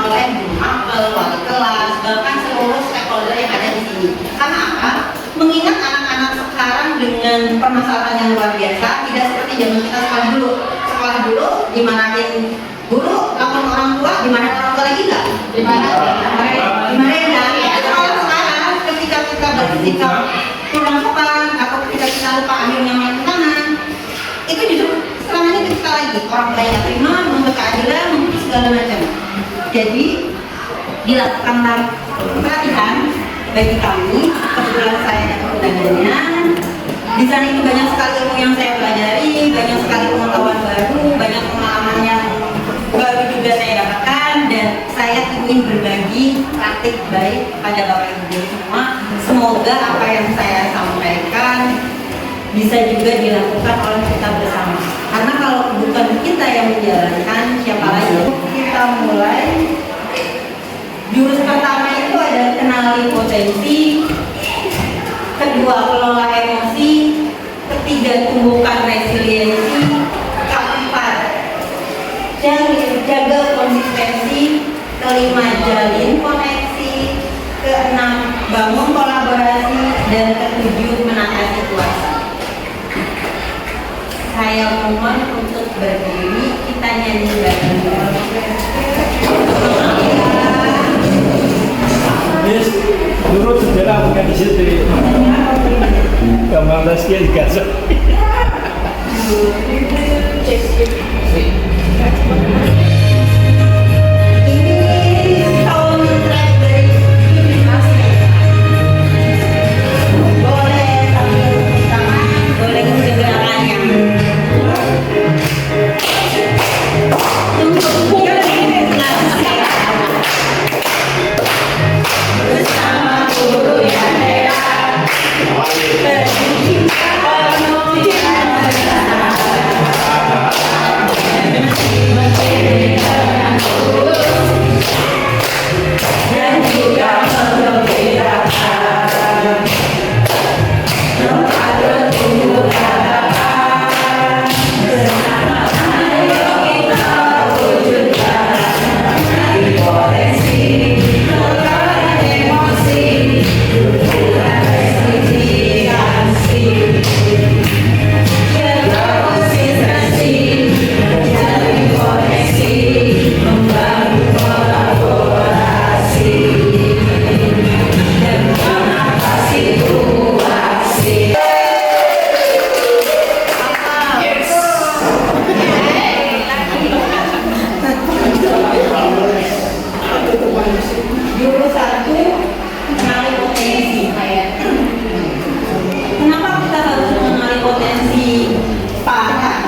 oleh mapel, wali kelas, bahkan seluruh stakeholder yang ada di sini. Karena apa? Mengingat anak-anak sekarang dengan permasalahan yang luar biasa, tidak seperti zaman kita sekolah dulu. Sekolah dulu dimarahin guru, lapor orang tua, dimarahin orang tua lagi nggak? Dimarahin kan? Kalau sekarang ketika kita bersikap kurang sopan atau ketika kita lupa ambil yang lain tangan, itu justru selamanya kita lagi orang tua yang terima, menuntut keadilan, menuntut segala macam. Jadi dilakukanlah pelatihan bagi kami, kebetulan saya yang undangannya. Di sana itu banyak sekali ilmu yang saya pelajari, banyak sekali pengetahuan baru, banyak pengalaman yang baru juga saya dapatkan, dan saya ingin berbagi praktik baik pada Bapak Ibu semua. Semoga apa yang saya sampaikan bisa juga dilakukan oleh kita bersama. Karena kalau bukan kita yang menjalankan, siapa lagi? Kita mulai. Jurus pertama itu ada kenali potensi, kedua kelola emosi, ketiga tumbuhkan resiliensi, keempat jaga konsistensi, kelima jalin koneksi, keenam bangun kolaborasi, dan ketujuh menata situasi. Saya mohon untuk berdiri, kita nyanyi bareng-bareng. Yes, dulu sejarah bukan di situ. Kamar sekian gaza. Ini soundtrack dari boleh sambil tangan, boleh gerakannya. Tunggu bersama guru yang hebat, dan juga memberikan tempat bertumbuh harapan bersama. Ayo kita wujudkan potensi, kelola emosi, tumbuhkan resiliensi, jaga konsistensi, jalin koneksi, membangun kolaborasi, dan menata situasi. Jurus satu, mengenali potensi. Kenapa kita harus mengenali potensi para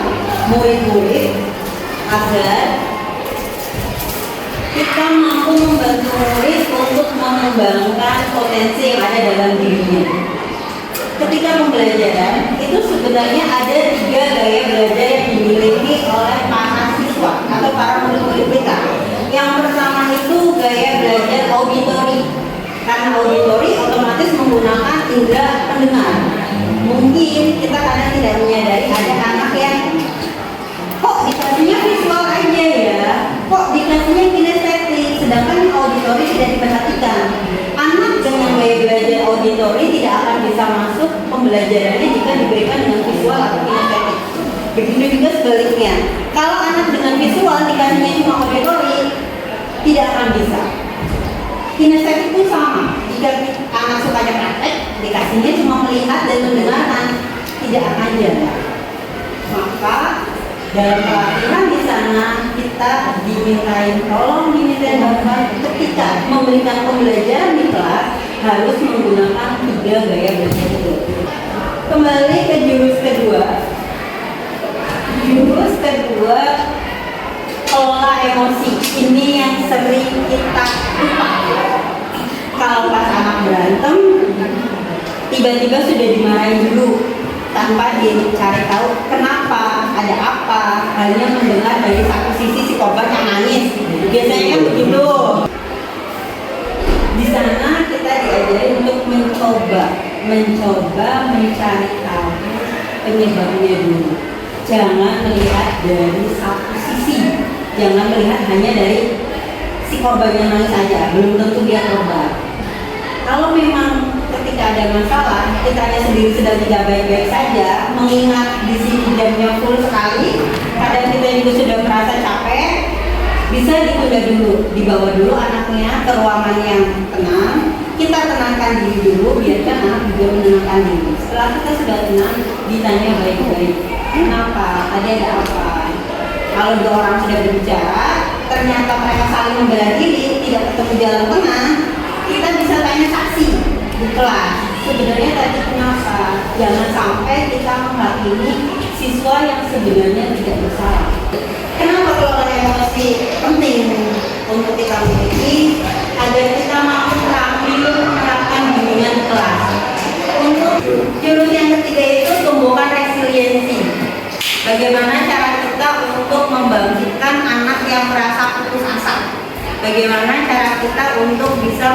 murid-murid? Agar kita mampu membantu murid untuk mengembangkan potensi yang ada dalam dirinya. Ketika pembelajaran, itu sebenarnya ada 3 gaya belajar yang dimiliki oleh para siswa atau para murid-murid kita. Yang pertama itu gaya belajar auditori. Karena auditori otomatis menggunakan indera pendengar. Mungkin kita kadang tidak menyadari ada anak yang kok dikasihnya visual aja ya, kok dikasihnya kinestetik, sedangkan auditori tidak diperhatikan. Anak dengan gaya belajar auditori tidak akan bisa masuk pembelajarannya jika diberikan dengan visual atau kinestetik. Begitu juga sebaliknya, kalau anak dengan visual dikasihnya cuma auditori, tidak akan bisa. Kinestetik pun sama. Jika anak sukanya praktek, dikasihnya cuma melihat dan mendengarkan, tidak akan jalan. Maka dalam pelatihan di sana kita dimintain Bapak ketika memberikan pembelajaran di kelas harus menggunakan 3 gaya belajar itu. Kembali ke jurus kedua. Jurus kedua, kelola emosi. Ini yang sering kita lupa. Kalau pas anak berantem, tiba-tiba sudah dimarahin dulu tanpa dicari tahu kenapa, ada apa, hanya mendengar dari satu sisi si korban yang nangis. Biasanya kan begitu. Di sana kita diajari untuk mencoba mencari tahu penyebabnya dulu. Jangan melihat dari satu sisi, jangan melihat hanya dari si korban yang nangis aja, belum tentu dia korban. Kalau memang ketika ada masalah, kitanya sendiri sedang tidak baik-baik saja, mengingat di sini jamnya full sekali, kadang kita juga sudah merasa capek, bisa ditunda dulu, dibawa dulu anaknya ke ruangan yang tenang, kita tenangkan diri dulu, biarkan anak juga menenangkan diri. Setelah kita sudah tenang, ditanya baik-baik, kenapa, tadi ada apa? Kalau dua orang sudah berbicara, ternyata mereka saling membela diri, tidak ketemu jalan tengah, kita bisa tanya saksi di kelas. Sebenarnya tadi kenapa? Jangan sampai kita menghakimi siswa yang sebenarnya tidak bersalah. Kenapa kelolaan emosi penting untuk kita miliki? Agar kita mampu terampil menerapkan bimbingan kelas. Untuk jurus yang ketiga itu tumbuhkan resiliensi. Bagaimana cara kita untuk membangkitkan anak yang merasa putus asa? Bagaimana cara kita untuk bisa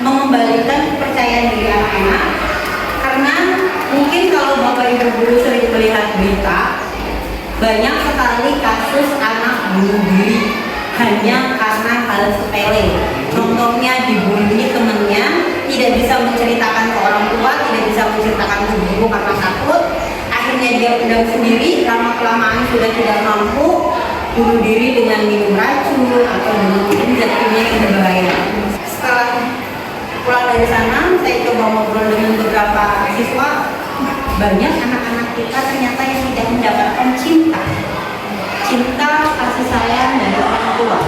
mengembalikan kepercayaan diri anak-anak? Karena mungkin kalau Bapak Ibu guru sering melihat berita, banyak sekali kasus anak bunuh diri hanya karena hal sepele. Contohnya dibully temannya, tidak bisa menceritakan ke orang tua, tidak bisa menceritakan ke guru karena takut. Akhirnya dia pendam sendiri, lama-kelamaan sudah tidak mampu, bunuh diri dengan minum racun atau dengan zat kimia yang berbahaya. Setelah pulang dari sana, saya coba ngobrol dengan beberapa siswa. Banyak anak-anak kita ternyata yang tidak mendapatkan cinta kasih sayang dari orang tua.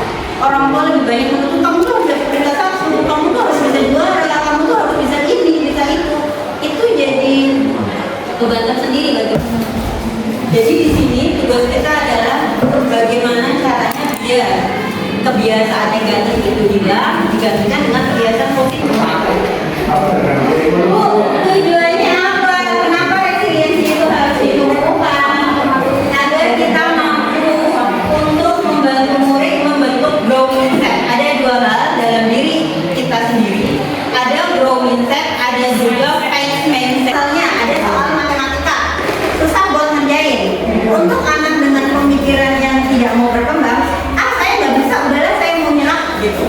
Orang tua lebih banyak menuntut, kamu tuh harus dapat peringkat 1, kamu tuh harus bisa juara, kamu tuh harus bisa ini, bisa itu. Itu jadi beban tersendiri bagi. Jadi di sini tugas kita adalah bagaimana caranya biar kebiasaan negatif itu hilang, digantikan dengan kebiasaan positif. Bu, tujuannya apa? Kenapa resiliensi itu harus ditumbuhkan? Agar kita mampu untuk membantu murid membentuk growth mindset. Ada dua hal dalam diri kita sendiri. Ada growth mindset, ada juga fixed mindset. Misalnya ada soal matematika, susah buat ngerjain. Untuk anak dengan pemikiran yang tidak mau berkembang, saya nggak bisa, udahlah saya mau nyerah gitu.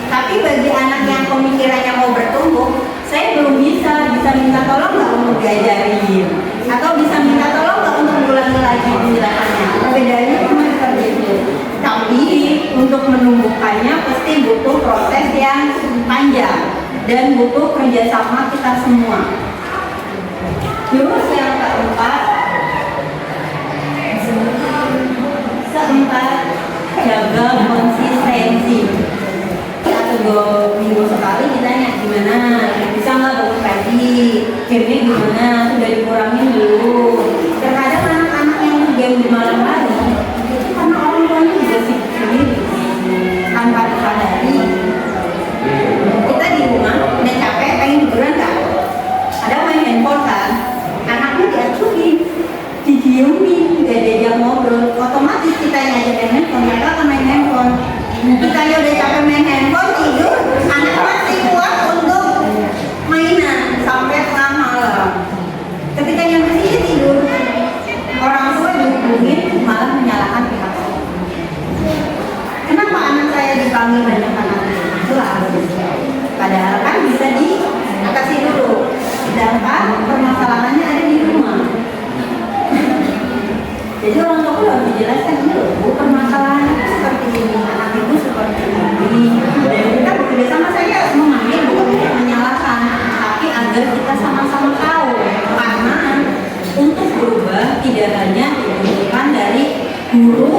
Tapi bagi anak yang pemikirannya mau bertumbuh, saya belum bisa minta tolong nggak untuk diajarin, atau bisa minta tolong nggak untuk ulangi lagi penjelasannya. Bedanya cuma seperti itu. Tapi untuk menumbuhkannya pasti butuh proses yang panjang dan butuh kerjasama kita semua. Jurus yang keempat, jaga konsistensi. Atau 2 minggu sekali ditanya gimana, bisa nggak bangun pagi, gamenya gimana, sudah dikurangin dulu. Terkadang anak-anak yang game di malam hari itu karena orang tuanya juga sibuk sendiri tanpa disadari. Kita di rumah udah capek, pengen hiburan kan, ada main handphone kan, anaknya diacurin, didiemin, gak diajak ngobrol, otomatis kita yang ajak main handphone, mereka akan main handphone. Kita yang udah capek main handphone, tidur, anak masih kuat untuk mainan sampai tengah malam. Ketika yang masih tidur, orang tua dihubungin malah menyalahkan pihak lain. Kenapa anak saya dipanggil banyak anak itu harus? Padahal kan bisa dikasih dulu, sedangkan permasalahannya ada di rumah. Jadi orang tua harus dijelaskan dulu, permasalahan seperti ini, anak ibu seperti ini. Dan kita bekerja sama, saya memanggil bukan untuk menyalahkan, tapi agar kita sama-sama tahu. Karena untuk berubah tidak hanya dibutuhkan dari guru,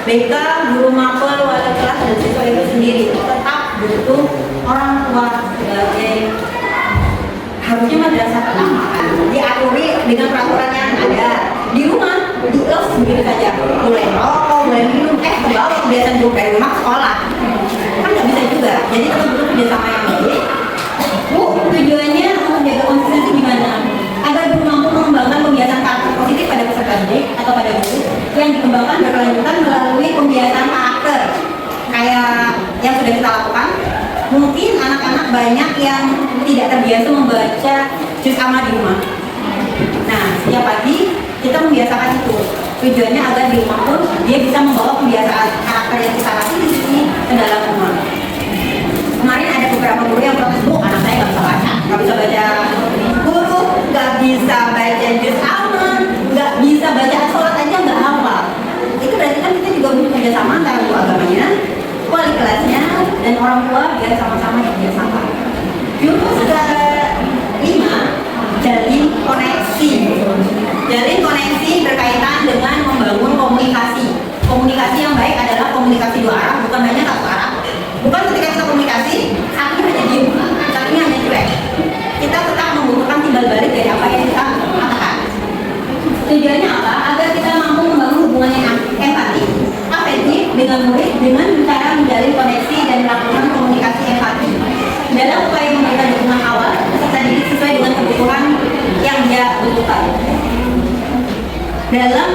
BK, guru mapel, wali kelas dan siswa itu sendiri. Tetap butuh orang tua sebagai harusnya madrasah pertama kan diaturi dengan peraturan yang ada di rumah. Diulas sendiri saja, mulai rokok, mulai minum, kebawa kebiasaan buruk dari rumah sekolah kan nggak bisa juga. Jadi kita butuh kerjasama yang baik. Bu, tujuannya untuk menjaga konsistensi gimana? Agar guru mampu mengembangkan kebiasaan karakter positif pada peserta didik atau pada guru yang dikembangkan berkelanjutan melalui pembiasaan karakter kayak yang sudah kita lakukan. Mungkin anak-anak banyak yang tidak terbiasa membaca juz amma di rumah. Nah, setiap pagi kita membiasakan itu. Tujuannya agar di rumah pun dia bisa membawa kebiasaan karakter yang kita latih di sini kerjasama antara guru agamanya, wali kelasnya, dan orang tua biar sama-sama bekerja sama. Jurus ke-5, jalin koneksi. Jalin koneksi berkaitan dengan membangun komunikasi. Komunikasi yang baik adalah komunikasi dua arah, bukan hanya satu arah. Bukan ketika kita komunikasi, satunya hanya diem, satunya hanya cuek. Kita tetap membutuhkan timbal balik dari apa yang kita katakan. Tujuannya apa? Agar kita mampu membangun hubungan yang empati, afektif dengan murid dengan cara menjalin koneksi dan melakukan komunikasi empati. Dalam upaya memberikan dukungan awal, peserta didik sesuai dengan kebutuhan yang dia butuhkan. Dalam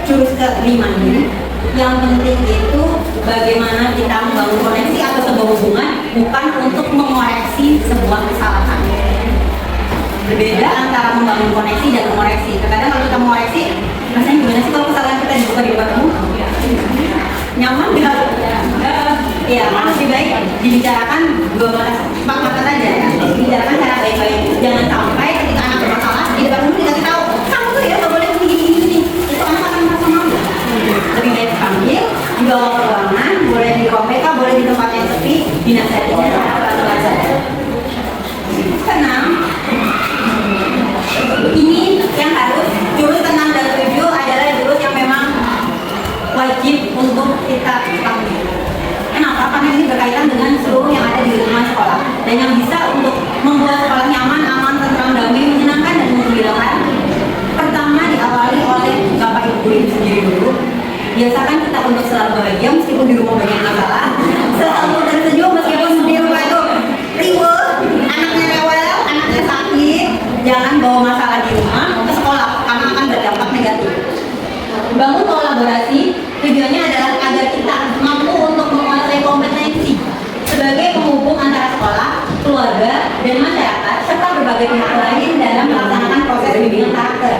jurus ke-5 ini, yang penting itu bagaimana kita membangun koneksi atau sebuah hubungan, bukan untuk mengoreksi sebuah kesalahan. Berbeda antara membangun koneksi dan mengoreksi. Terkadang kalau kita mengoreksi, rasanya gimana sih kalau kesalahan kita dibuka di depan umum? Nyaman nggak? Ya, lebih baik dibicarakan empat mata saja ya. Dibicarakan secara baik-baik. Jangan sampai ketika anak bermasalah di depan umum dikasih tahu, kamu tuh ya nggak boleh begini. Itu anak akan merasa malu. Lebih baik dipanggil, dibawa ke ruangan, boleh di ruang PK, boleh di tempat yang sepi, dinasihatinya secara pelan-pelan saja. Keenam, ini yang harus jurus ke-6 dan 7 adalah jurus yang memang wajib untuk kita ketahui. Kenapa? Karena ini berkaitan dengan seluruh yang ada di lingkungan sekolah dan yang bisa untuk membuat sekolah nyaman, aman, tentram, damai, menyenangkan dan menggembirakan. Pertama diawali oleh Bapak Ibu guru sendiri dulu. Biasakan kita untuk selalu bahagia meskipun di rumah banyak masalah, selalu tersenyum meskipun di rumah itu ribut, anaknya rewel, anaknya sakit. Jangan bawa masalah di rumah ke sekolah karena akan berdampak negatif. Bangun kolaborasi, tujuannya adalah agar kita mampu untuk menguasai kompetensi sebagai penghubung antara sekolah, keluarga, dan masyarakat serta berbagai pihak lain dalam melaksanakan proses bimbingan karakter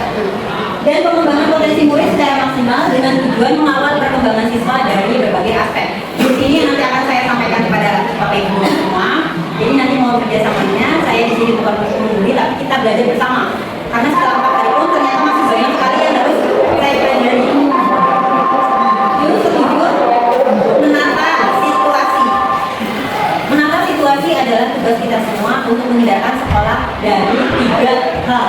dan pengembangan potensi murid secara maksimal dengan tujuan mengawal perkembangan siswa dari berbagai aspek. Di sini nanti akan saya sampaikan kepada Bapak Ibu semua. Jadi nanti mau kerjasamanya, saya di sini bukan untuk mengguri, tapi kita belajar bersama. Karena setelah 4 hari pun ternyata masih banyak sekali yang harus saya pelajari. Jurus ke-7, menata situasi. Menata situasi adalah tugas kita semua untuk menghindarkan sekolah dari 3 hal.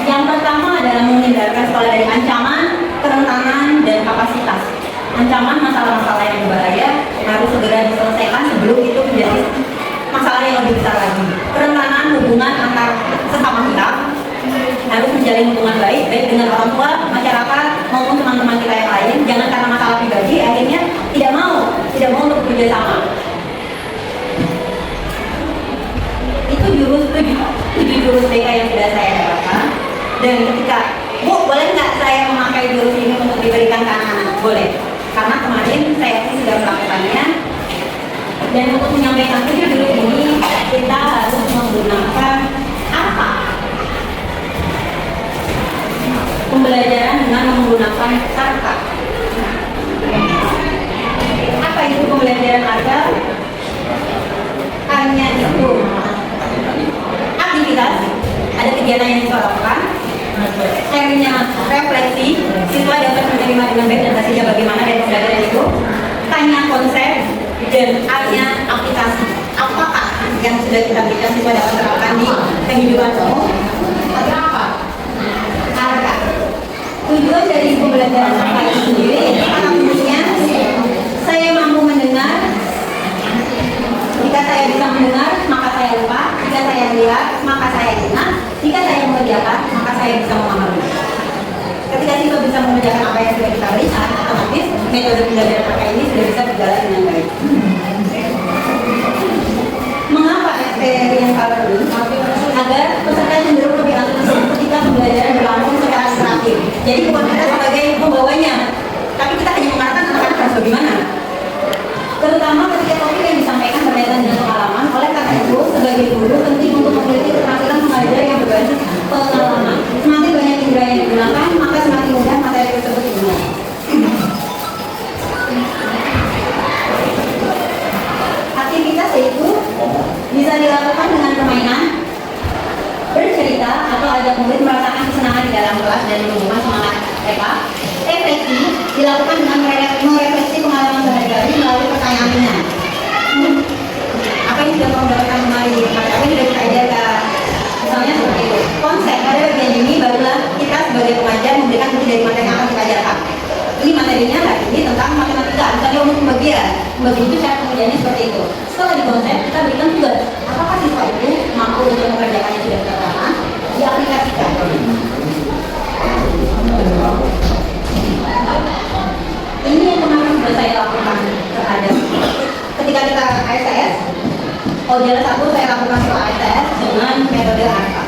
Yang pertama adalah menghindarkan sekolah dari ancaman, kerentanan, dan kapasitas. Ancaman masalah-masalah yang berbahaya harus segera diselesaikan sebelum itu menjadi masalah yang lebih besar lagi. Kerentanan hubungan antar sesama kita harus menjalin hubungan baik dengan orang tua, masyarakat, maupun teman-teman kita yang lain. Jangan karena masalah pribadi akhirnya tidak mau untuk bekerja sama. Itu jurus 7 jurus BK yang sudah saya dapatkan. Dan ketika, Bu, boleh nggak saya memakai jurus ini untuk diberikan ke anak-anak? Boleh. Karena kemarin saya sudah melakukannya. Dan untuk menyampaikan 7 jurus ini, kita harus menggunakan apa? Pembelajaran dengan menggunakan kata. Apa itu pembelajaran kata? Hanya itu aktivitas, ada kegiatan yang siswa lakukan. Akhirnya refleksi, siswa dapat menerima dengan baik dan hasilnya bagaimana dari pembelajaran itu. Tanya konsep dan A-nya aplikasi. Apakah yang sudah kita berikan siswa dapat terapkan di kehidupan umum? Atau apa? Harga. Tujuan dari pembelajaran apa itu sendiri? Alhamdulillah saya mampu mendengar. Jika saya bisa mendengar, maka saya lupa. Jika saya lihat, maka saya ingat. Jika saya mengerjakan, maka saya bisa memahami. Ketika siswa bisa mengerjakan apa yang sudah kita berikan, otomatis metode pembelajaran pakai ini sudah bisa berjalan dengan baik. Mengapa experiential learning? Agar peserta cenderung lebih antusias ketika pembelajaran berlangsung secara interaktif. Jadi bukan kita sebagai pembawanya, tapi kita hanya mengatakan anak-anak harus bagaimana. Terutama ketika topik yang disampaikan berkaitan dengan pengalaman. Oleh karena itu, sebagai guru penting untuk memiliki keterampilan mengajar yang berbasis pengalaman. Semakin banyak indera yang digunakan, maka semakin mudah materi tersebut diingat. Aktivitas itu bisa dilakukan dengan permainan, bercerita, atau ajak murid merasakan kesenangan di dalam kelas dan menumbuhkan semangat mereka. Refleksi dilakukan dengan merefleksi pengalaman kamu dapatkan kemarin, materi sudah kita ajarkan. Misalnya seperti itu. Konsep pada bagian ini barulah kita sebagai pengajar memberikan bukti dari materi yang akan kita ajarkan. Ini materinya hari ini tentang matematika, misalnya untuk pembagian. Pembagian itu cara pengerjaannya seperti itu. Setelah di konsep, kita berikan tugas. Apakah siswa itu mampu untuk mengerjakan yang sudah kita terangkan? Diaplikasikan. Ini yang kemarin sudah saya lakukan terhadap ketika kita ASTS. Pelajaran 1 saya lakukan setelah ASTS dengan metode ARPA.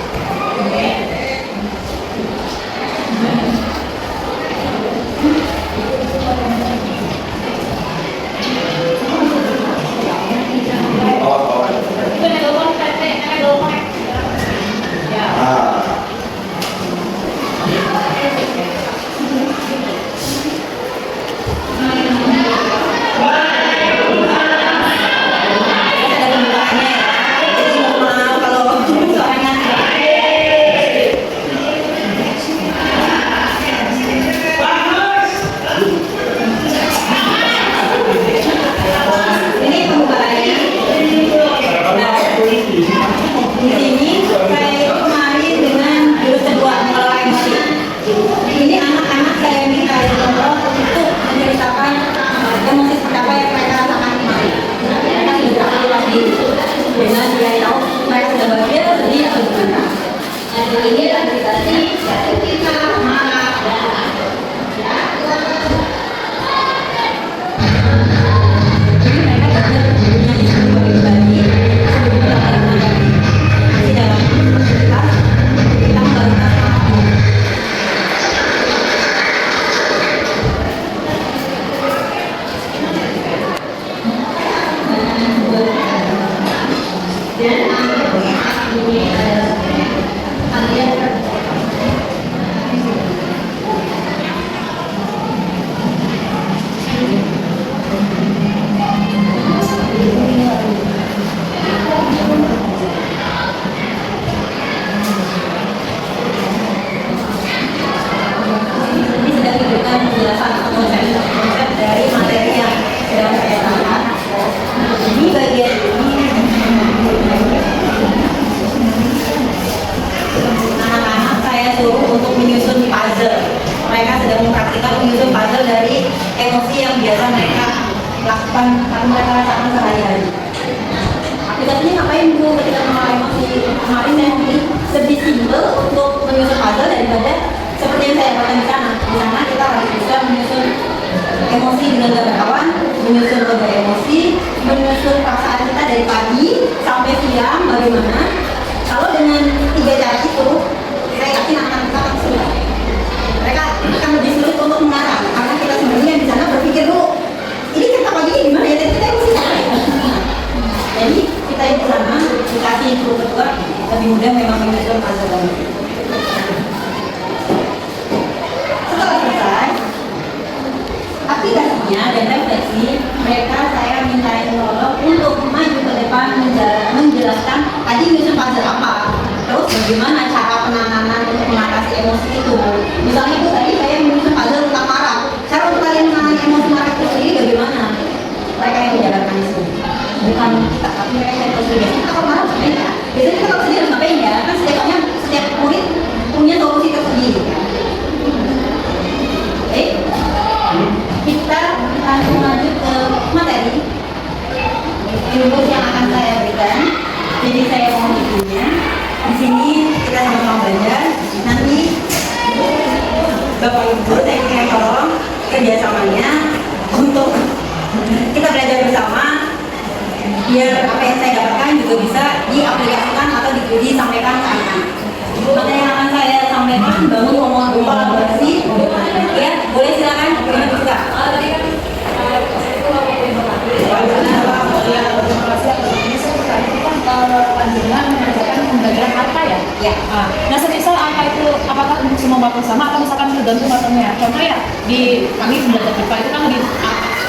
Nah, semisal angka itu apakah untuk semua mata sama atau misalkan tergantung matanya? Contoh ya, di kami belajar IPA itu kan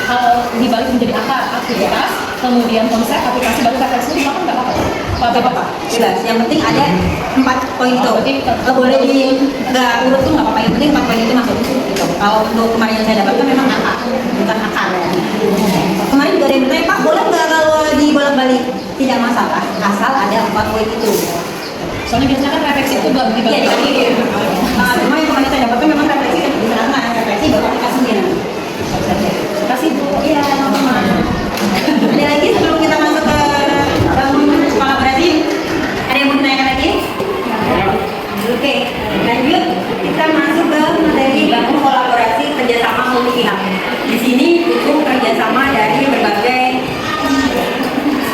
kalau dibagi menjadi aktivitas, kemudian konsep, aplikasi, baru kata itu kan nggak apa-apa. Apa-apa. Jelas. Yang penting ada 4 poin itu. Kalau boleh nggak urut tuh nggak apa-apa. Yang penting 4 poin itu masuk gitu. Kalau untuk kemarin yang saya dapatkan memang akar, bukan akar ya. Kemarin juga ada yang bertanya, Pak, boleh nggak kalau dibolak-balik kembali, tidak masalah asal ada 4 poin itu. Soalnya biasanya kan refleksi itu belum Iya, dibagi. cuma yang kemarin saya dapatkan memang refleksi kan di tengah refleksi baru aplikasinya. Kasih Bu. Iya, sama-sama. Ada lagi sebelum kita masuk ke kolaborasi? Ada yang mau ditanyakan lagi? Oke, lanjut kita masuk ke materi bangun kolaborasi kerjasama multi pihak. Di sini butuh kerjasama dari berbagai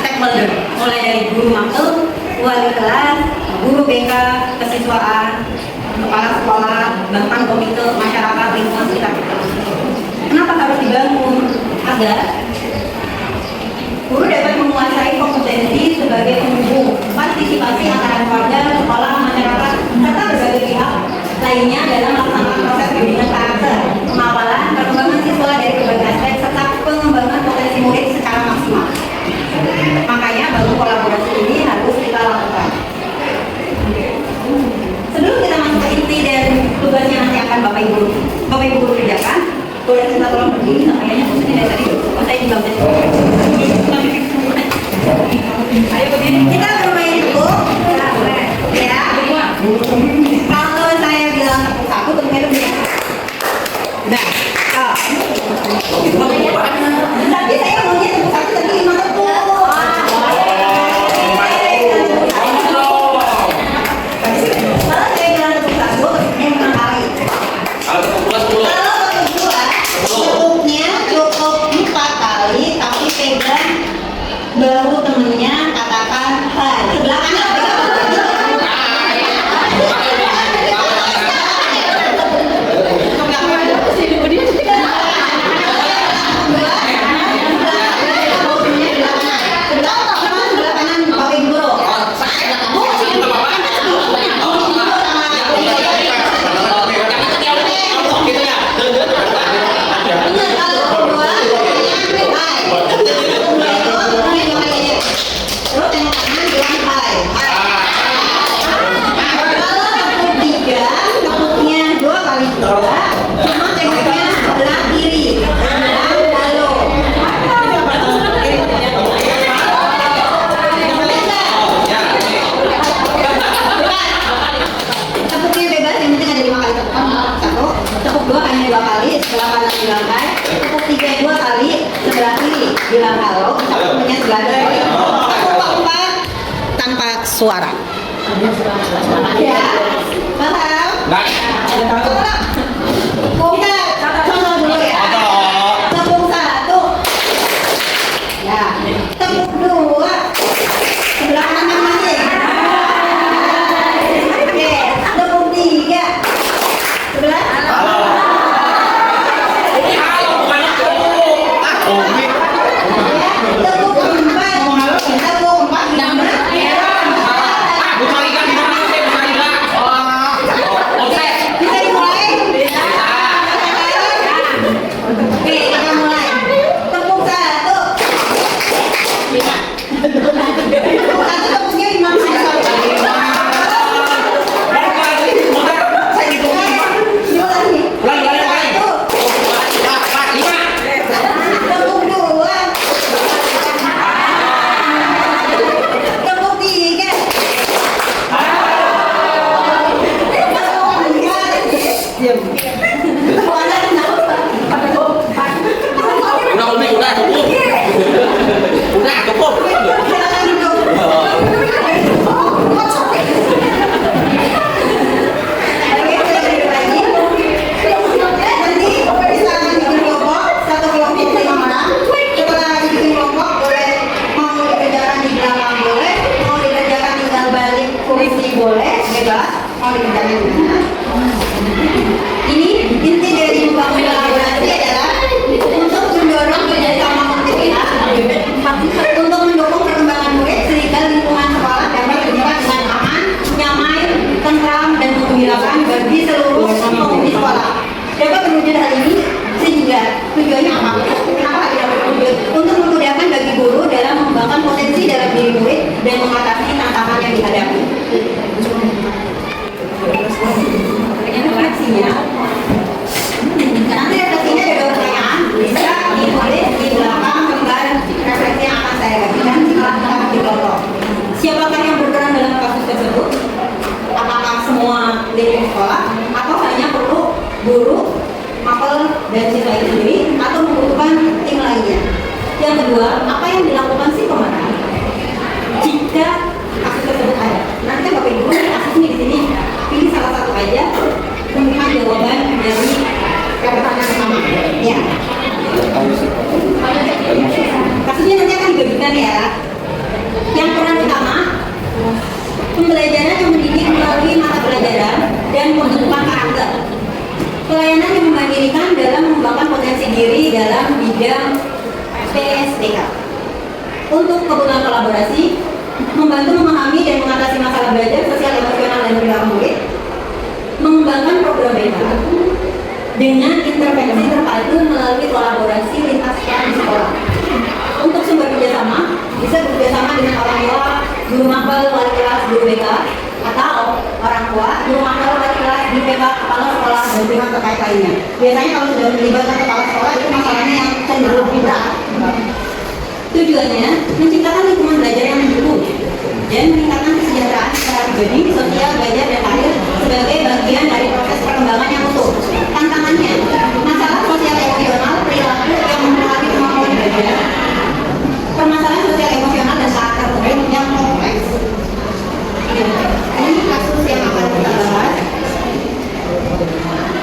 stakeholder, mulai dari guru magang, wali kelas, guru BK, kesiswaan, kepala sekolah, bahkan komite masyarakat lingkungan sekitar. Kenapa harus dibangun? Agar guru dapat menguasai kompetensi sebagai penghubung partisipasi antara warga, sekolah, masyarakat, serta berbagai pihak lainnya dalam melaksanakan proses bimbingan karakter, pengawalan, perkembangan siswa dari berbagai aspek, serta pengembangan potensi murid secara maksimal. Makanya bangun kolaborasi ini harus kita lakukan. Sebelum kita masuk ke inti dan tugasnya nanti akan Bapak Ibu guru kerjakan, boleh kita tolong berdiri, kayaknya maksudnya dari tadi, saya juga ayo berdiri, kita bermain dulu, ya. Kalau saya bilang tepuk satu, tepuknya itu begini. Nah, tapi saya maunya tepuk satu, tapi 5 tepuk. Kalau saya bilang tepuk satu, tepuknya 5 kali. Kalau tepuk dua 10. Kalau tepuk dua, tepuknya cukup 4 kali, tapi pegang bahu temennya, katakan hai. Sebelah kanan pegang bahu temennya. Tanpa suara. Ya, paham? Kita contoh dulu ya. Tepuk 1. Ya, tepuk 2. Sebelah kanan masih. Oke, tepuk 3. Sebelah. Tepuk 4. Tepuk 4. Bisa dimulai? Oke, kita mulai. Tepuk 1. Tepuk 1 tepuknya 5 kali. Boleh, bebas, mau dikerjakan di mana. Ini inti dari membangun kolaborasi adalah untuk mendorong kerjasama multi pihak, untuk mendukung perkembangan murid sehingga lingkungan sekolah dapat berjalan dengan aman, nyaman, tentram, dan menggembirakan bagi seluruh penghuni sekolah. Dapat terwujud hal ini sehingga tujuannya apa? Kenapa tidak berwujud? Untuk memudahkan bagi guru dalam mengembangkan potensi dalam diri murid dan mengatasi tantangan yang dihadapi. Refleksinya, nanti refleksinya ada 2 pertanyaan, bisa ditulis di belakang gambar refleksi yang akan saya bagikan. Jika harus dipotong. Siapakah yang berperan dalam kasus tersebut? Apakah semua lingkup sekolah atau hanya perlu guru, mapel, dan siswa itu sendiri atau membutuhkan tim lainnya? Yang kedua, apa yang dilakukan si pemenang jika kasus tersebut ada? Nanti kan Bapak Ibu kasusnya di sini, pilih salah satu aja, kemudian jawaban dari pertanyaan pertama. Ya. Kasusnya nanti akan dibagikan ya. Yang peran utama, pembelajaran yang mendidik melalui mata pelajaran dan pembentukan karakter. Pelayanan yang memandirikan dalam mengembangkan potensi diri dalam bidang PSDK. Untuk kebutuhan kolaborasi, membantu memahami dan mengatasi masalah belajar sosial, emosional, dan perilaku murid, mengembangkan program BK dengan intervensi terpadu melalui kolaborasi lintas peran di sekolah. Untuk sumber kerjasama, bisa bekerjasama dengan orang tua, guru mapel, wali kelas, guru BK, atau orang tua, guru mapel, wali kelas, guru BK, kepala sekolah, dan pihak terkait lainnya. Biasanya kalau sudah melibatkan kepala sekolah itu masalahnya yang cenderung lebih berat. Tujuannya menciptakan lingkungan belajar yang mendukung dan meningkatkan kesejahteraan secara pribadi, sosial, belajar, dan karir sebagai bagian dari proses perkembangan yang utuh. Tantangannya, masalah sosial emosional, perilaku yang mempengaruhi kemampuan belajar, permasalahan sosial emosional dan karakter murid yang kompleks. Ini kasus yang akan kita bahas.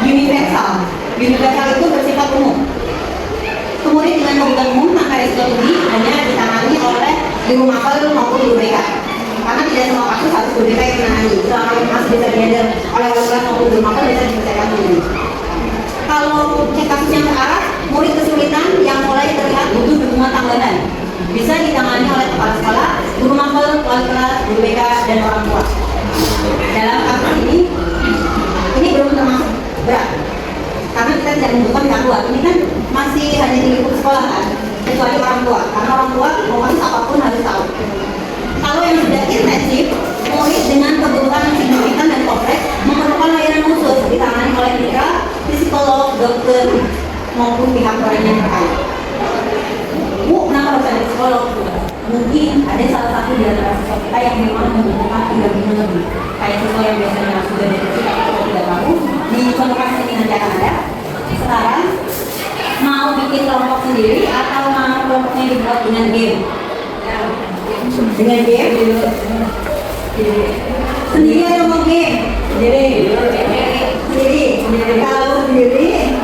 Universal. Universal itu bersifat umum. Kemudian dengan kebutuhan umum, maka risiko tinggi hanya ditangani oleh guru mapel maupun guru BK. Karena tidak semua kasus harus guru BK yang menangani. Selama masih bisa dihandle oleh wali kelas maupun guru mapel bisa diselesaikan sendiri. Kalau kasus yang terarah, murid kesulitan yang mulai terlihat butuh dukungan tambahan, bisa ditangani oleh kepala sekolah, guru mapel, wali kelas, guru BK, dan orang tua. Dalam kasus ini belum termasuk berat. Karena kita tidak membutuhkan pihak luar, ini kan masih hanya di lingkup sekolah kan, kecuali orang tua, karena orang tua mau kasus apapun harus tahu. Kalau yang sudah intensif, murid dengan kebutuhan yang signifikan dan kompleks memerlukan layanan khusus ditangani oleh mitra, psikolog, dokter, maupun pihak lain yang terkait. Bu, kenapa harus ada psikolog? Mungkin ada salah satu di antara siswa kita yang memang membutuhkan 3 minggu lebih. Kayak siswa yang biasanya sudah dari kecil atau 3 tahun, di konsultasi ini nanti akan ada. Sekarang mau bikin kelompok sendiri atau mau kelompoknya dibuat dengan game? Dengan game? Sendiri atau mau game? Sendiri. Kalau sendiri,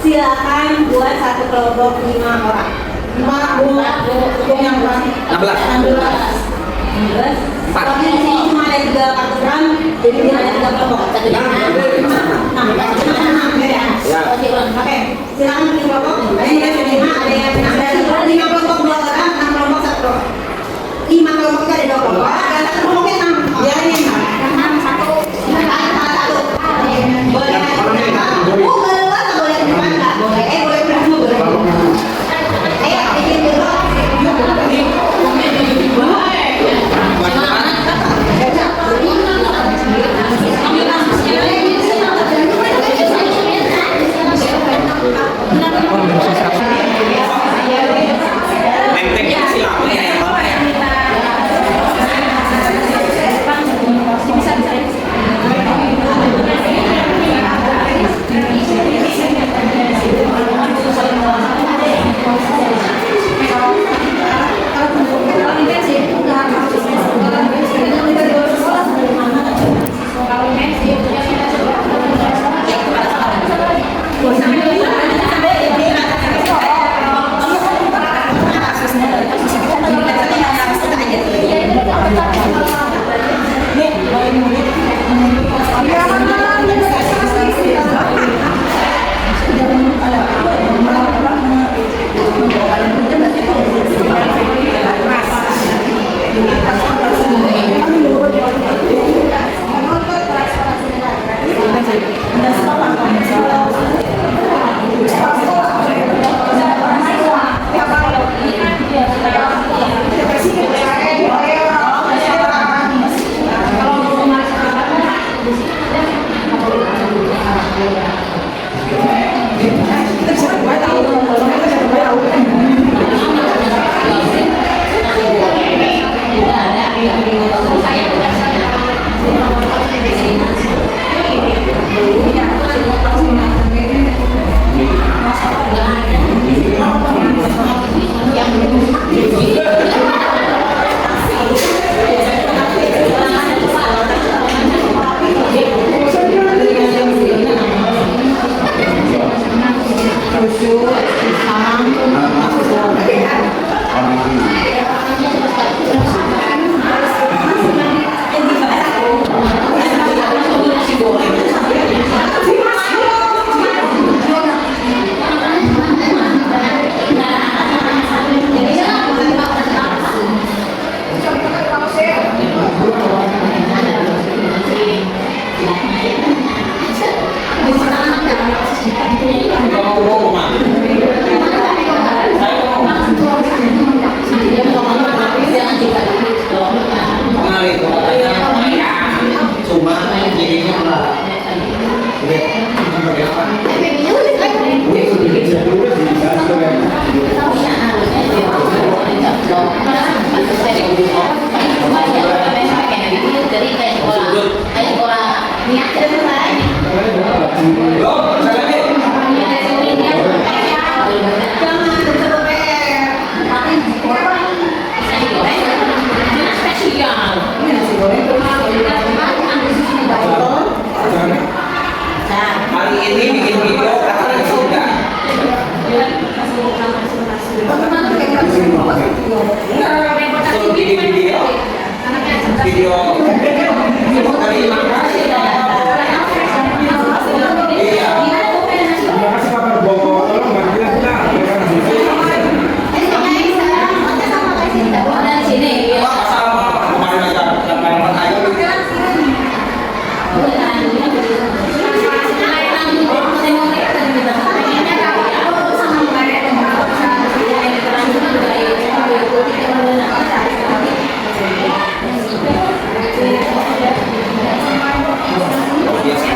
silakan buat satu kelompok 5 orang. 5 bu, yang berapa? 16. Soalnya di sini cuma ada 3 kartu, jadi dia ada 3 kelompok. Oke, silakan bikin kelompok. Ada yang 5, ada yang 5 kelompok 2 orang, 6 kelompok 1 kelompok. 5 kelompok itu ada 2 kelompok. Ada 1 kelompoknya 6. Ya ini 6 1. Boleh boleh nggak boleh. Boleh berapa boleh. Ayo bikin dulu. Benar. Hari ini bikin video kata sudah. Suruh bikin video dari Makassar. Iya. Wah, sama kemarin aja main air.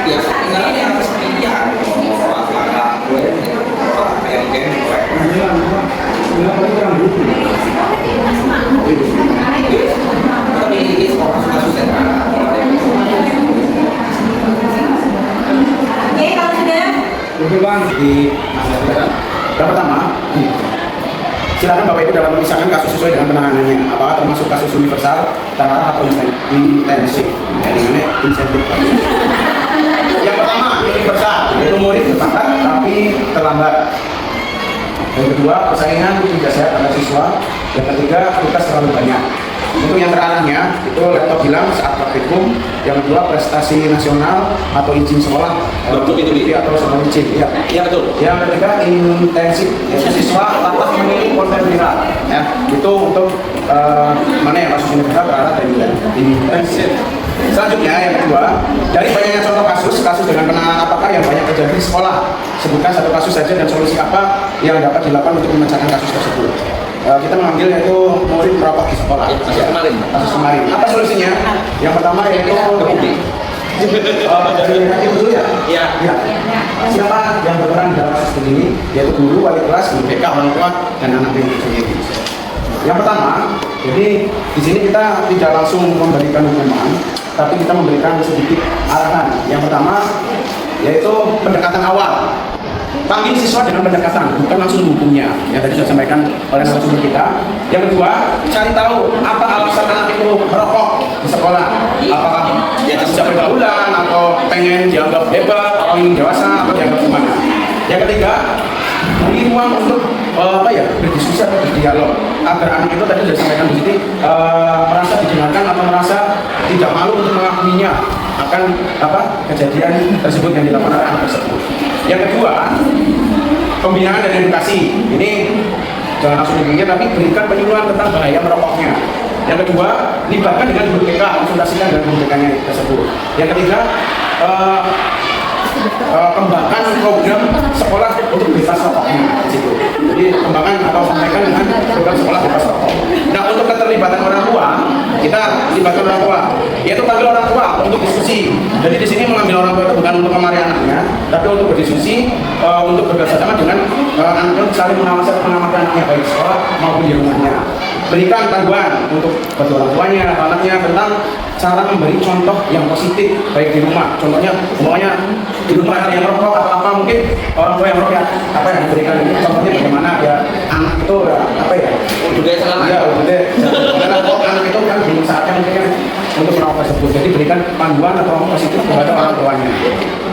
Biasa tinggal di atas meja. Wah, ada gue kayak game tapi ini sekolah kasusnya Oke, kalau sudah Oke Bang, yang pertama, silakan Bapak Ibu dalam memisahkan kasus sesuai dengan penanganannya. Apakah termasuk kasus universal, terarah atau intensif? Dengan insentif. Yang pertama, universal, yaitu murid berpangkat tapi terlambat. Yang kedua, persaingan tidak sehat antar siswa. Yang ketiga, tugas terlalu banyak. Untuk yang terarahnya, itu laptop hilang saat praktikum. Yang kedua, prestasi nasional atau izin sekolah. Betul, itu, Bi. Atau sekolah izin. Ya. Iya betul. Yang ketiga, intensif. Yaitu siswa lantas memilih konten viral. Ya, itu untuk mana yang kasus universal, terarah dan intensif. Selanjutnya, yang kedua, dari banyaknya contoh kasus dengan penanganan apakah yang banyak terjadi di sekolah. Sebutkan satu kasus saja dan solusi apa yang dapat dilakukan untuk memecahkan kasus tersebut. Kita mengambil yaitu murid merokok di sekolah. Kasus kemarin. Kasus kemarin. Apa solusinya? Yang pertama yaitu dari hakim dulu ya. Iya. Ya. Siapa yang berperan dalam kasus ini? Yaitu guru, wali kelas, guru BK, orang tua, dan anak didik sendiri. Yang pertama, jadi di sini kita tidak langsung memberikan hukuman, tapi kita memberikan sedikit arahan. Yang pertama yaitu pendekatan awal. Panggil siswa dengan pendekatan, bukan langsung menghukumnya. Yang tadi sudah disampaikan oleh narasumber kita. Yang kedua, cari tahu apa alasan anak itu merokok di sekolah. Apakah dia tidak pergaulan atau pengen dianggap hebat, atau ingin dewasa, atau dianggap gimana. Yang ketiga, beri ruang untuk berdiskusi atau berdialog agar anak itu tadi sudah disampaikan di sini merasa didengarkan atau merasa tidak malu untuk mengakuinya akan kejadian tersebut yang dilakukan oleh anak tersebut. Yang kedua, pembinaan dan edukasi. Ini jangan langsung dipikir, tapi berikan penyuluhan tentang bahaya merokoknya. Yang kedua, libatkan dengan guru BK, konsultasikan dengan guru BK-nya tersebut. Yang ketiga, kembangkan program sekolah untuk bebas rokoknya. Jadi kembangkan atau sampaikan dengan program sekolah bebas rokok. Nah, untuk keterlibatan orang tua, kita libatkan orang tua, yaitu panggil orang tua untuk diskusi. Jadi di sini mengambil orang tua itu bukan untuk memarahi anaknya, tapi untuk berdiskusi, untuk bekerjasama dengan anak saling mengamati anaknya baik di sekolah maupun di rumahnya. Berikan panduan untuk kedua orang tuanya atau anaknya tentang cara memberi contoh yang positif baik di rumah. Contohnya, umpamanya di rumah ada yang rokok atau apa, mungkin orang tua yang rokok apa yang diberikan ini contohnya bagaimana ya anak itu Budaya selama. ya karena kok anak itu kan belum saatnya mungkin untuk merokok tersebut. Jadi berikan panduan atau positif kepada orang tuanya.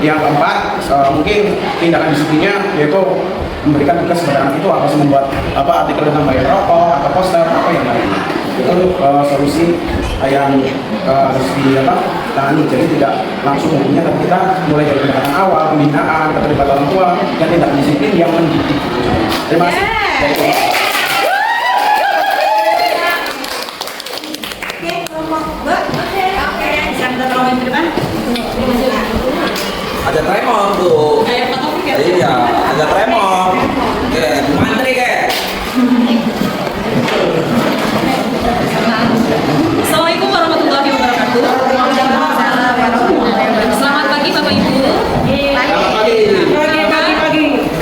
Yang keempat, mungkin tindakan disiplinnya yaitu memberikan tugas kepada anak itu harus membuat artikel tentang bahaya rokok atau poster apa yang lain. Itu solusi yang harus ditangani. Jadi tidak langsung hukumnya, tapi kita mulai dari pendekatan awal, pembinaan, keterlibatan orang tua, dan tindakan disiplin yang mendidik. Terima kasih. Oke, kelompok Mbak. Oke, bisa kita tolongin ke depan. Ada tremor tuh. Iya, ada tremor. Oke, mantri kayak. Assalamualaikum warahmatullahi wabarakatuh. Selamat pagi Bapak Ibu.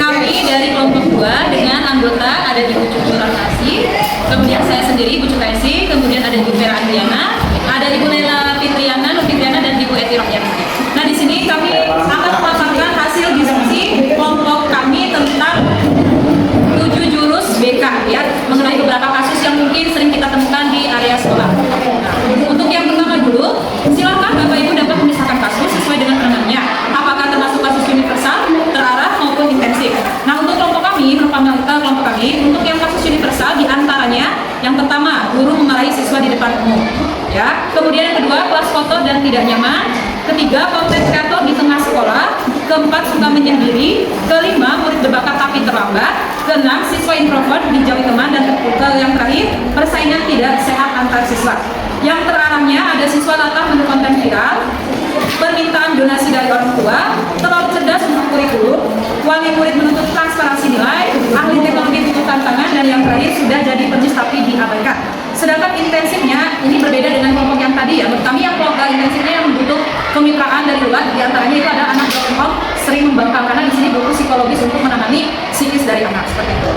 Kami dari kelompok 2 dengan anggota ada Ibu Cucu Rasasi, kemudian saya sendiri Ibu Cukaisi, Ibu Vera Andriana, ada Ibu Lela Fitriana, Nur Fitriana, dan Ibu Eti Rohyani. Nah, di sini kami akan memaparkan hasil diskusi kelompok kami tentang 7 jurus BK ya, mengenai beberapa kasus yang mungkin sering kita temukan di area sekolah. Nah, untuk yang pertama dulu, silakan Bapak Ibu dapat memisahkan kasus sesuai dengan penanganannya. Apakah termasuk kasus universal, terarah maupun intensif. Nah, untuk kelompok kami, untuk yang kasus universal diantaranya yang pertama, guru memarahi siswa di depan umum. Ya, kemudian yang kedua, kelas kotor dan tidak nyaman. Ketiga, konten kreator di tengah sekolah. Keempat, suka menyendiri. Kelima, murid berbakat tapi terlambat. Keenam, siswa introvert dijauhi teman. Dan yang terakhir, persaingan tidak sehat antar siswa. Yang terarahnya ada siswa latah menu konten viral, permintaan donasi dari orang tua, terlalu cerdas untuk kurikulum, wali murid menuntut transparansi nilai, ahli teknologi butuh tantangan, dan yang terakhir sudah jadi permis tapi diabaikan. Sedangkan intensifnya ini berbeda dengan kelompok yang tadi ya. Menurut kami yang kelompok intensifnya yang butuh kemitraan dari luar, diantaranya itu ada anak broken home sering membangkang karena di sini butuh psikologis untuk menangani psikis dari anak seperti itu.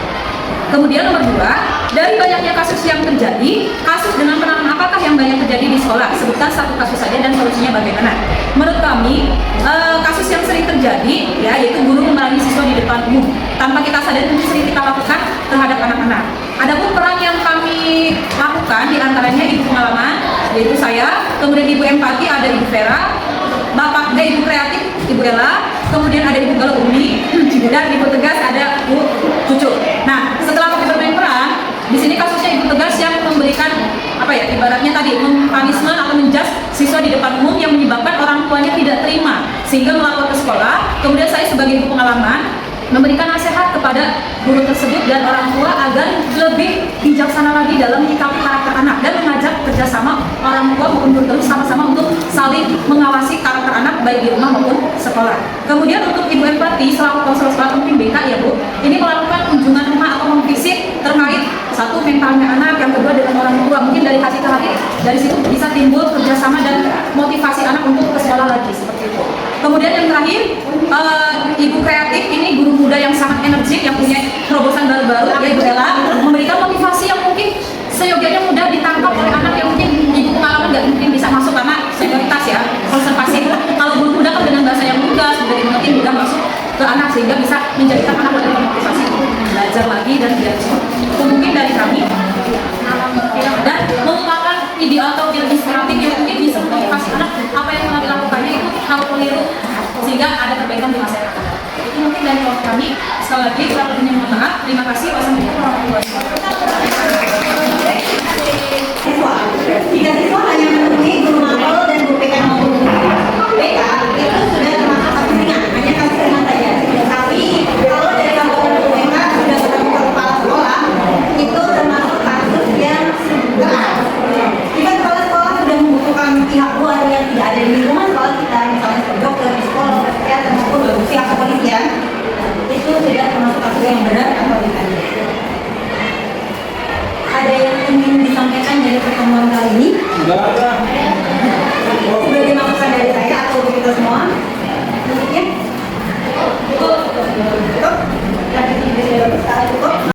Kemudian nomor 2, dari banyaknya kasus yang terjadi, kasus dengan penanganan apakah yang banyak terjadi di sekolah? Sebutkan satu kasus saja dan solusinya bagaimana. Menurut kami, kasus yang sering terjadi ya yaitu guru memarahi siswa di depan umum tanpa kita sadari itu sering kita lakukan terhadap anak-anak. Adapun peran yang kami lakukan diantaranya ibu pengalaman yaitu saya, kemudian ibu empati ada ibu Vera, ibu kreatif ibu Ella, kemudian ada ibu Galuh Umi, dan ibu tegas ada Bu Cucu. Nah, setelah kami bermain peran, di sini kasusnya ibu tegas yang memberikan ibaratnya tadi punishment atau menjas siswa di depan umum yang menyebabkan orang tuanya tidak terima sehingga melapor ke sekolah. Kemudian saya sebagai ibu pengalaman memberikan nasihat kepada guru tersebut dan orang tua agar lebih bijaksana lagi dalam menyikapi karakter anak dan mengajak kerjasama orang tua maupun guru terus sama-sama untuk saling mengawasi karakter anak baik di rumah maupun sekolah. Kemudian untuk ibu empati selaku konselor sekolah penting BK ya Bu, ini melakukan kunjungan rumah atau memfisik terkait satu mentalnya anak, yang kedua dengan orang tua. Mungkin dari hati ke hati dari situ bisa timbul kerjasama dan motivasi anak untuk ke sekolah lagi seperti itu. Kemudian yang terakhir, ibu kreatif ini guru muda yang sangat energik yang punya terobosan baru-baru ya Ibu Ella, memberikan motivasi yang mungkin seyogianya mudah ditangkap oleh anak yang mungkin ibu pengalaman nggak mungkin bisa masuk karena senioritas ya, konservasi. Kalau guru muda kan dengan bahasa yang mudah, sudah dimengerti, mudah masuk ke anak sehingga bisa menjadikan anak lebih termotivasi untuk belajar lagi dan belajar. Itu mungkin dari kami dan mengembangkan ide atau ide inspiratif yang mungkin bisa memotivasi anak apa yang telah dilakukannya itu hal keliru sehingga ada perbaikan di masa yang akan datang. Itu mungkin dari kelompok kami. Sekali lagi kurang lebihnya mohon maaf. Terima kasih. Wassalamualaikum warahmatullahi wabarakatuh. Jika siswa hanya menemui guru mapel dan guru PK maupun BK itu sudah termasuk kasus ringan, hanya kasus ringan saja. Tapi kalau dari kampung BK sudah ketemu ke kepala sekolah itu termasuk kasus yang berat. Jika kepala sekolah sudah membutuhkan pihak luar yang tidak ada di lingkungan sekolah kita, misalnya seperti dokter, psikolog, psikiater maupun pihak kepolisian, itu sudah termasuk kasus yang berat atau ringan.